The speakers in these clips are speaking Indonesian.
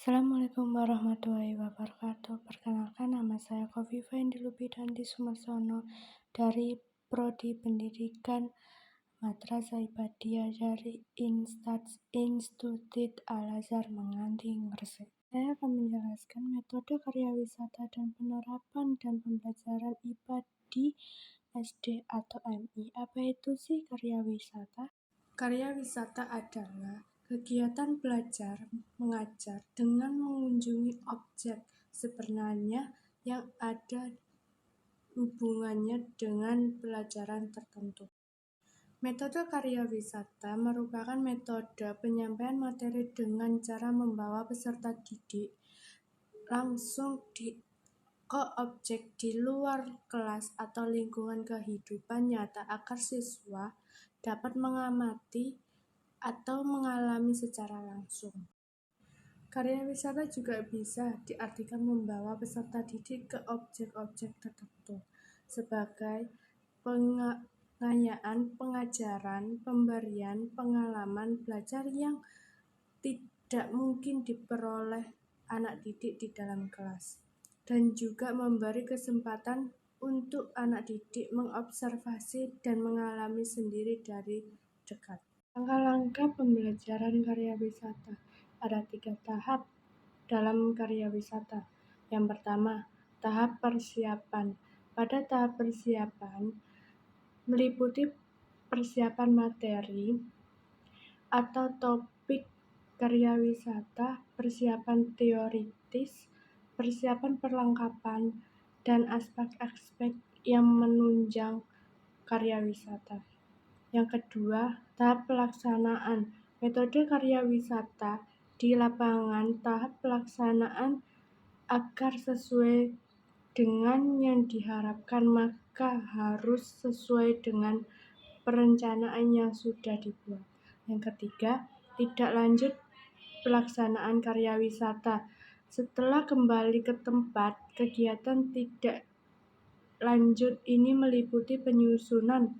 Assalamualaikum warahmatullahi wabarakatuh. Perkenalkan, nama saya Kofifa Indilubidhanti Sumarsono dari Prodi Pendidikan Madrasah Ibtidaiyah dari Institut Al-Azhar Menganting, Gresik. Saya akan menjelaskan metode karya wisata dan penerapan dan pembelajaran IPA di SD atau MI. Apa itu sih karya wisata? Karya wisata adalah kegiatan belajar mengajar dengan mengunjungi objek sebenarnya yang ada hubungannya dengan pelajaran tertentu. Metode karya wisata merupakan metode penyampaian materi dengan cara membawa peserta didik langsung ke objek di luar kelas atau lingkungan kehidupan nyata agar siswa dapat mengamati atau mengalami secara langsung. Karya wisata juga bisa diartikan membawa peserta didik ke objek-objek tertentu sebagai pengayaan, pengajaran, pemberian, pengalaman belajar yang tidak mungkin diperoleh anak didik di dalam kelas, dan juga memberi kesempatan untuk anak didik mengobservasi dan mengalami sendiri dari dekat. Langkah-langkah pembelajaran karya wisata. Ada 3 tahap dalam karya wisata. Yang pertama, tahap persiapan. Pada tahap persiapan, meliputi persiapan materi atau topik karya wisata, persiapan teoritis, persiapan perlengkapan, dan aspek-aspek yang menunjang karya wisata. Yang kedua, tahap pelaksanaan. Metode karya wisata di lapangan. Tahap pelaksanaan agar sesuai dengan yang diharapkan, maka harus sesuai dengan perencanaan yang sudah dibuat. Yang ketiga, tidak lanjut pelaksanaan karya wisata. Setelah kembali ke tempat, kegiatan tidak lanjut ini meliputi penyusunan,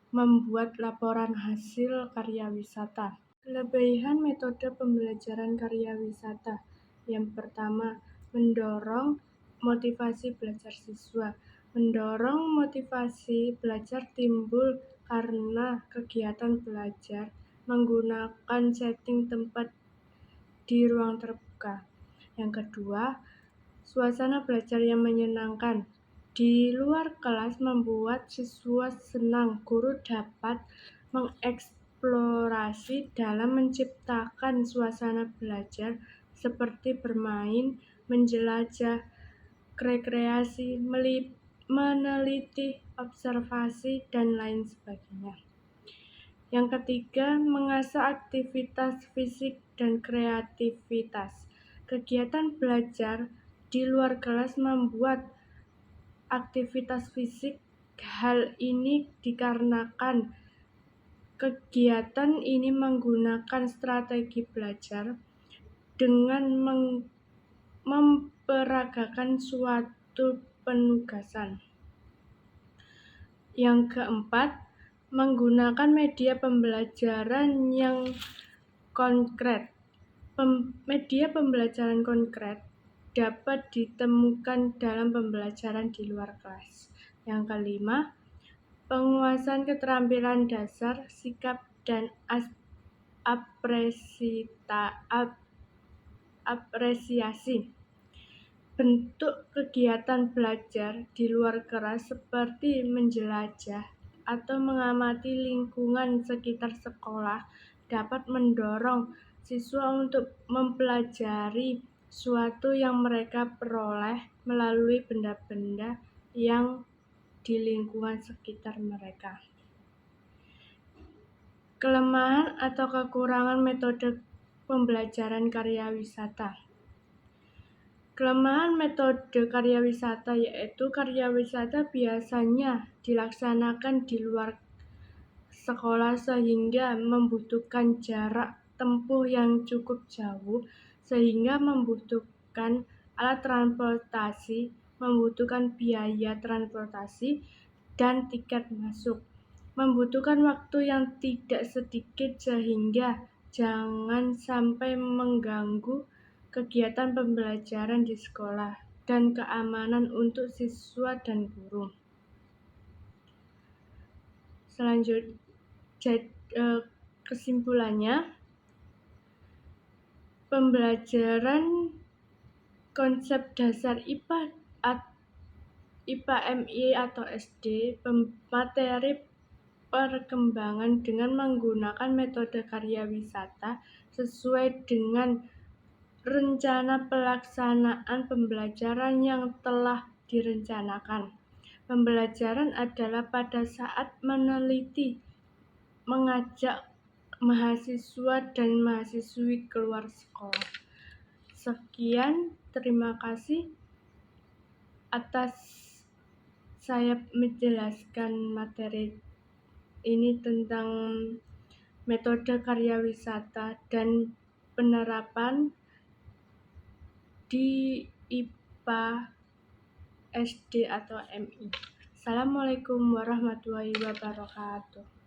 membuat laporan hasil karya wisata. Kelebihan metode pembelajaran karya wisata. Yang pertama, mendorong motivasi belajar siswa. Mendorong motivasi belajar timbul karena kegiatan belajar menggunakan setting tempat di ruang terbuka. Yang kedua, suasana belajar yang menyenangkan. Di luar kelas membuat siswa senang, guru dapat mengeksplorasi dalam menciptakan suasana belajar seperti bermain, menjelajah, rekreasi, meneliti, observasi, dan lain sebagainya. Yang ketiga, mengasah aktivitas fisik dan kreativitas. Kegiatan belajar di luar kelas membuat aktivitas fisik. Hal ini dikarenakan kegiatan ini menggunakan strategi belajar dengan memperagakan suatu penugasan. Yang keempat, menggunakan media pembelajaran yang konkret. Media pembelajaran konkret dapat ditemukan dalam pembelajaran di luar kelas. Yang kelima, penguasaan keterampilan dasar, sikap, dan apresiasi. Bentuk kegiatan belajar di luar kelas seperti menjelajah atau mengamati lingkungan sekitar sekolah dapat mendorong siswa untuk mempelajari suatu yang mereka peroleh melalui benda-benda yang di lingkungan sekitar mereka. Kelemahan atau kekurangan metode pembelajaran karya wisata. Kelemahan metode karya wisata yaitu karya wisata biasanya dilaksanakan di luar sekolah sehingga membutuhkan jarak tempuh yang cukup jauh, sehingga membutuhkan alat transportasi, membutuhkan biaya transportasi, dan tiket masuk. Membutuhkan waktu yang tidak sedikit sehingga jangan sampai mengganggu kegiatan pembelajaran di sekolah dan keamanan untuk siswa dan guru. Kesimpulannya, pembelajaran konsep dasar IPA, MI atau SD, materi perkembangan dengan menggunakan metode karya wisata sesuai dengan rencana pelaksanaan pembelajaran yang telah direncanakan. Pembelajaran adalah pada saat meneliti, mengajak mahasiswa dan mahasiswi keluar sekolah. Sekian, terima kasih atas saya menjelaskan materi ini tentang metode karya wisata dan penerapan di IPA, SD atau MI. Assalamualaikum warahmatullahi wabarakatuh.